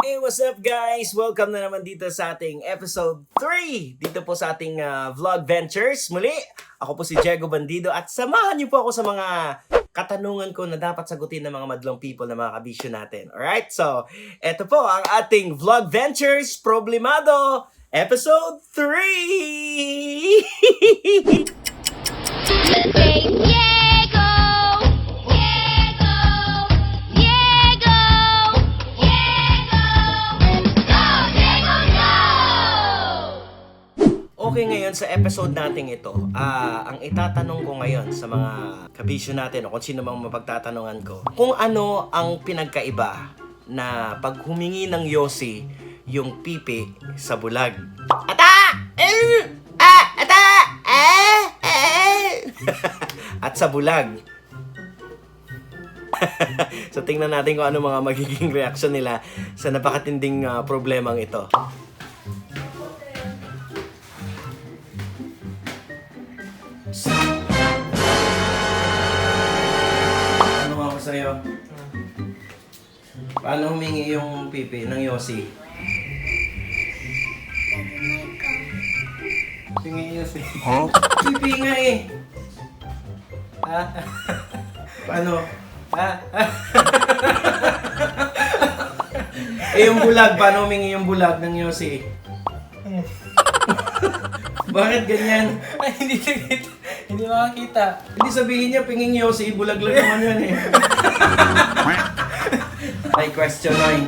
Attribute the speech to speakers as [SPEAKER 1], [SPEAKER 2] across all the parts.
[SPEAKER 1] Hey, what's up guys? Welcome na naman dito sa ating episode 3 dito po sa ating vlog ventures. Muli, ako po si Diego Bandido at samahan niyo po ako sa mga katanungan ko na dapat sagutin ng mga madlong people na mga kabisyo natin. Alright, so eto po ang ating vlog ventures problemado episode 3! Okay, ngayon sa episode natin ito, ang itatanong ko ngayon sa mga kabisyo natin o kung sino mang mapagtatanungan ko, kung ano ang pinagkaiba na pag humingi ng yosi yung pipi sa bulag. Ata! Ata! At sa bulag. So tingnan natin kung ano mga magiging reaksyon nila sa napakatinding problemang ito. Ano ako sa'yo? Paano humingi yung pipi ng yosi? Hingi yosi. Huh? Pipi nga eh. Ha? Paano? Ha? Eh yung bulag, paano humingi yung bulag ng yosi? Bakit ganyan?
[SPEAKER 2] Ay, hindi makakita.
[SPEAKER 1] Hindi sabihin niya, pinging yosi, bulag lang naman yun eh. Ay, question ay.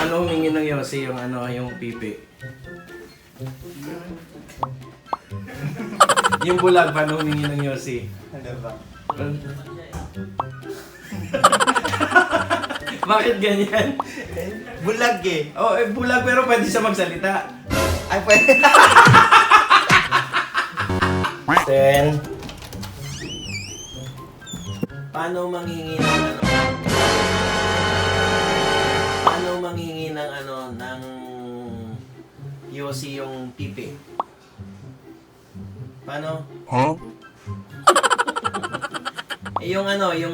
[SPEAKER 1] Ano humingi ng yosi yung yung pipi? Yung bulag, paano humingi ng yosi?
[SPEAKER 2] Ano ba?
[SPEAKER 1] Bakit ganyan?
[SPEAKER 2] Bulag eh.
[SPEAKER 1] Oh, bulag pero pwede siya magsalita.
[SPEAKER 2] Ay, pwede.
[SPEAKER 1] Then, paano manghingi ng paano manghingi ng yosi yung pipi? Paano?
[SPEAKER 2] Huh?
[SPEAKER 1] Eh, yung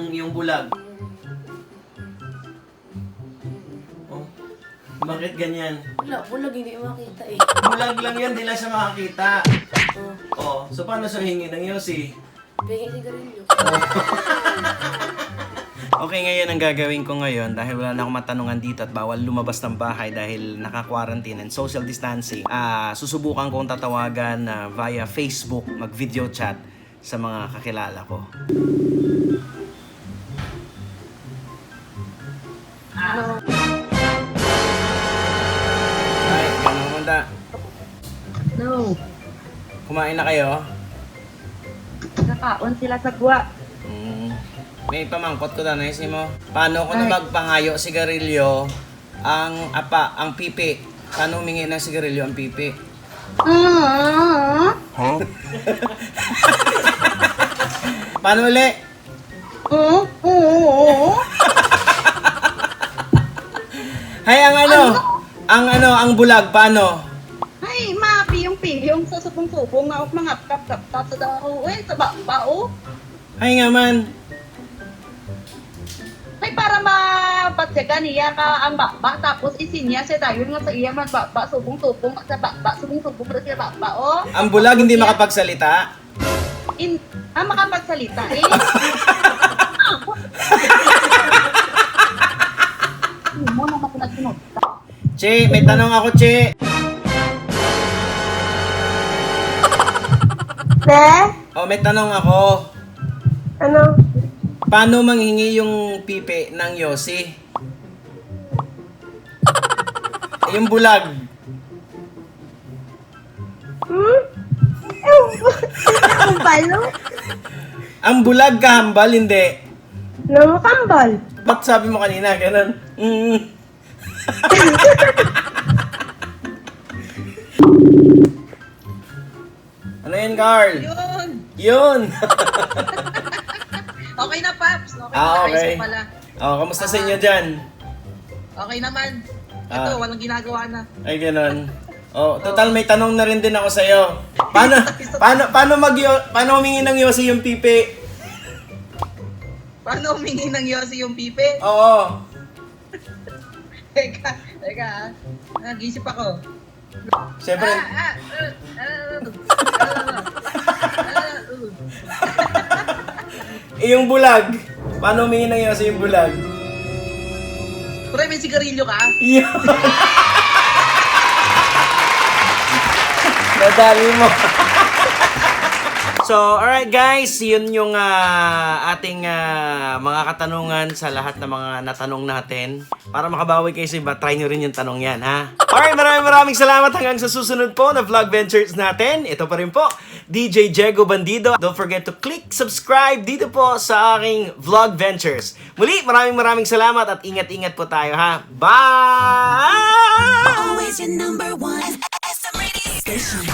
[SPEAKER 1] yung bulag. Oh, bakit ganyan?
[SPEAKER 3] Wala, bulag hindi makita eh.
[SPEAKER 1] Bulag lang yan, di lang siya makakita.
[SPEAKER 3] Oh,
[SPEAKER 1] Oh, so paano siya hingi ng yosi?
[SPEAKER 3] bigay sigarilyo.
[SPEAKER 1] Okay, ngayon ang gagawin ko ngayon dahil wala na akong matanungan dito at bawal lumabas ng bahay dahil naka-quarantine and social distancing. Susubukan kong tatawagan via Facebook, mag-video chat sa mga kakilala ko.
[SPEAKER 3] Ano?
[SPEAKER 1] Ay, ganun punta.
[SPEAKER 4] No,
[SPEAKER 1] Kumain na kayo?
[SPEAKER 4] nakaon sila sa guwa.
[SPEAKER 1] May pamangkot ko na naisip mo. Paano ko na magpangayo sigarilyo ang pipi? Paano humingi ng sigarilyo ang pipi?
[SPEAKER 2] Huh?
[SPEAKER 1] Paano uli? Hay, ang bulag, paano?
[SPEAKER 4] Ay, mapi yung piyong sa subong-subong na mga kap-kap sa dao. Sa bao.
[SPEAKER 1] Hay nga man.
[SPEAKER 4] Ay, para mapatsaga niya ka ang baba. Tapos isinya siya dayon nga sa iya man baba. Subong-subong sa baba. Subong-subong sa siya baba. Oh.
[SPEAKER 1] Ang bulag hindi makapagsalita.
[SPEAKER 4] Makapagsalita eh. Hindi mo naman pinagsunod.
[SPEAKER 1] Che, may tanong ako, Che. Oh, may tanong ako.
[SPEAKER 4] Ano?
[SPEAKER 1] Paano manghingi yung pipi ng yosi? Yung bulag.
[SPEAKER 4] Ang balo?
[SPEAKER 1] Ang bulag kahambal, hindi.
[SPEAKER 4] Kambal.
[SPEAKER 1] Ba't sabi mo kanina, ganun? Ano yan, Carl?
[SPEAKER 4] Yun.
[SPEAKER 1] Yun!
[SPEAKER 4] Okay na, Paps. Okay
[SPEAKER 1] Ah,
[SPEAKER 4] na.
[SPEAKER 1] okay.
[SPEAKER 4] Ayos pala.
[SPEAKER 1] Oh, kamusta sa inyo dyan?
[SPEAKER 4] Okay naman. Ito,
[SPEAKER 1] Ah.
[SPEAKER 4] walang ginagawa na.
[SPEAKER 1] Ay, ganun. Oh, total may tanong na rin din ako sa'yo. Paano humingi ng yosi yung pipi?
[SPEAKER 4] Paano humingi ng yosi yung pipi?
[SPEAKER 1] Oo.
[SPEAKER 4] Teka, teka. Nag-isip ako.
[SPEAKER 1] Siyempre, yung bulag. Paano humingi ng iyo sa yung bulag?
[SPEAKER 4] Pre, may sigarilyo ka?
[SPEAKER 1] Yeah. Nadali mo. So, alright guys, yun yung ating mga katanungan sa lahat ng mga natanong natin. Para makabawi kayo sa iba, try nyo rin yung tanong yan, ha? Alright, maraming salamat hanggang sa susunod po na vlog ventures natin. Ito pa rin po, DJ Jego Bandido. Don't forget to click subscribe dito po sa aking vlog ventures. Muli, maraming salamat at ingat-ingat po tayo, ha? Bye!
[SPEAKER 5] Always your number one SM radio station.